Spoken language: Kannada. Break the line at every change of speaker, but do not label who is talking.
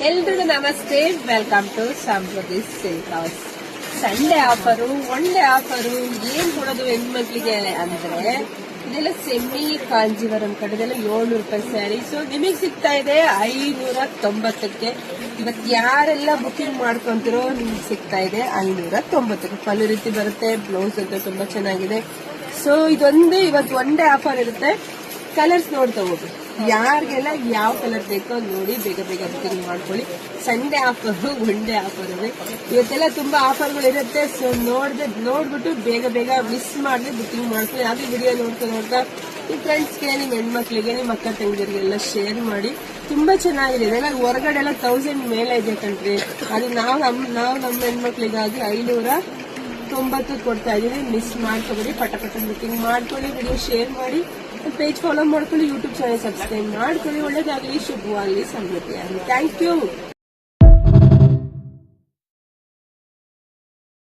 ಎಲ್ರಿಗೂ ನಮಸ್ತೆ, welcome to Samruddhi silk house. Sunday offer, one day offer ಏನ್ ಕೊಡೋದು ಹೆಣ್ಮಕ್ಳಿಗೆ ಅಂದ್ರೆ ಇದೆಲ್ಲ ಸೆಮಿ ಕಾಂಜೀವರಂ ಕಡೆದೆಲ್ಲ 700 ರೂಪಾಯಿ ಸ್ಯಾರಿ. ಸೊ ನಿಮಗೆ ಸಿಗ್ತಾ ಇದೆ 590ಕ್ಕೆ. ಇವತ್ತು ಯಾರೆಲ್ಲ ಬುಕಿಂಗ್ ಮಾಡ್ಕೊಂತಿರೋ ನಿಮ್ಗೆ ಸಿಗ್ತಾ ಇದೆ 590ಕ್ಕೆ. ಪಲ್ಲು ರೀತಿ ಬರುತ್ತೆ, ಬ್ಲೌಸ್ ಅಂತ ತುಂಬಾ ಚೆನ್ನಾಗಿದೆ. ಸೊ ಇದೊಂದೇ ಇವತ್ತು ಒನ್ ಡೇ ಆಫರ್ ಇರುತ್ತೆ. ಕಲರ್ಸ್ ನೋಡ್ತಾ ಹೋಗಿ, ಯಾರಿಗೆಲ್ಲ ಯಾವ ಕಲರ್ ಬೇಕೋ ನೋಡಿ ಬೇಗ ಬೇಗ ಬುಕಿಂಗ್ ಮಾಡ್ಕೊಳ್ಳಿ. Sunday offer, one day offer ಇದೆ. ಇವತ್ತೆಲ್ಲ ತುಂಬಾ ಆಫರ್ಗಳು ಇರುತ್ತೆ. ಸೊ ನೋಡ್ಬಿಟ್ಟು ಬೇಗ ಬೇಗ ಮಿಸ್ ಮಾಡದೆ ಬುಕಿಂಗ್ ಮಾಡ್ಕೊಳ್ಳಿ. ಅದೇ ವಿಡಿಯೋ ನೋಡ್ತಾ ನಿಮ್ಮ ಫ್ರೆಂಡ್ಸ್ಗೆ, ನಿಮ್ಮ ಹೆಣ್ಮಕ್ಳಿಗೆ, ನಿಮ್ಮ ಅಕ್ಕ ತಂಗಿಯರಿಗೆಲ್ಲ ಶೇರ್ ಮಾಡಿ. ತುಂಬಾ ಚೆನ್ನಾಗಿದೆ. ಇದೆಲ್ಲ ಹೊರಗಡೆ ಎಲ್ಲ 1000 ಮೇಲೆ ಇದೆ ಕಣ್ರಿ. ಅದು ನಾವು ನಮ್ಮ ಹೆಣ್ಮಕ್ಳಿಗಾಗಿ 590 ಕೊಡ್ತಾ ಇದೀವಿ. ಮಿಸ್ ಮಾಡ್ಕೊಬೇಡಿ, ಪಟ ಬುಕಿಂಗ್ ಮಾಡ್ಕೊಳ್ಳಿ, ವಿಡಿಯೋ ಶೇರ್ ಮಾಡಿ, ಪೇಜ್ ಫಾಲೋ ಮಾಡ್ಕೊಳ್ಳಿ, ಯೂಟ್ಯೂಬ್ ಚಾನಲ್ ಸಬ್ಸ್ಕ್ರೈಬ್ ಮಾಡ್ಕೊಳ್ಳಿ. ಒಳ್ಳೇದಾಗಲಿ, ಶುಭವಾಗಲಿ, ಸಮೃದ್ಧಿ ಆಗಲಿ. Thank you.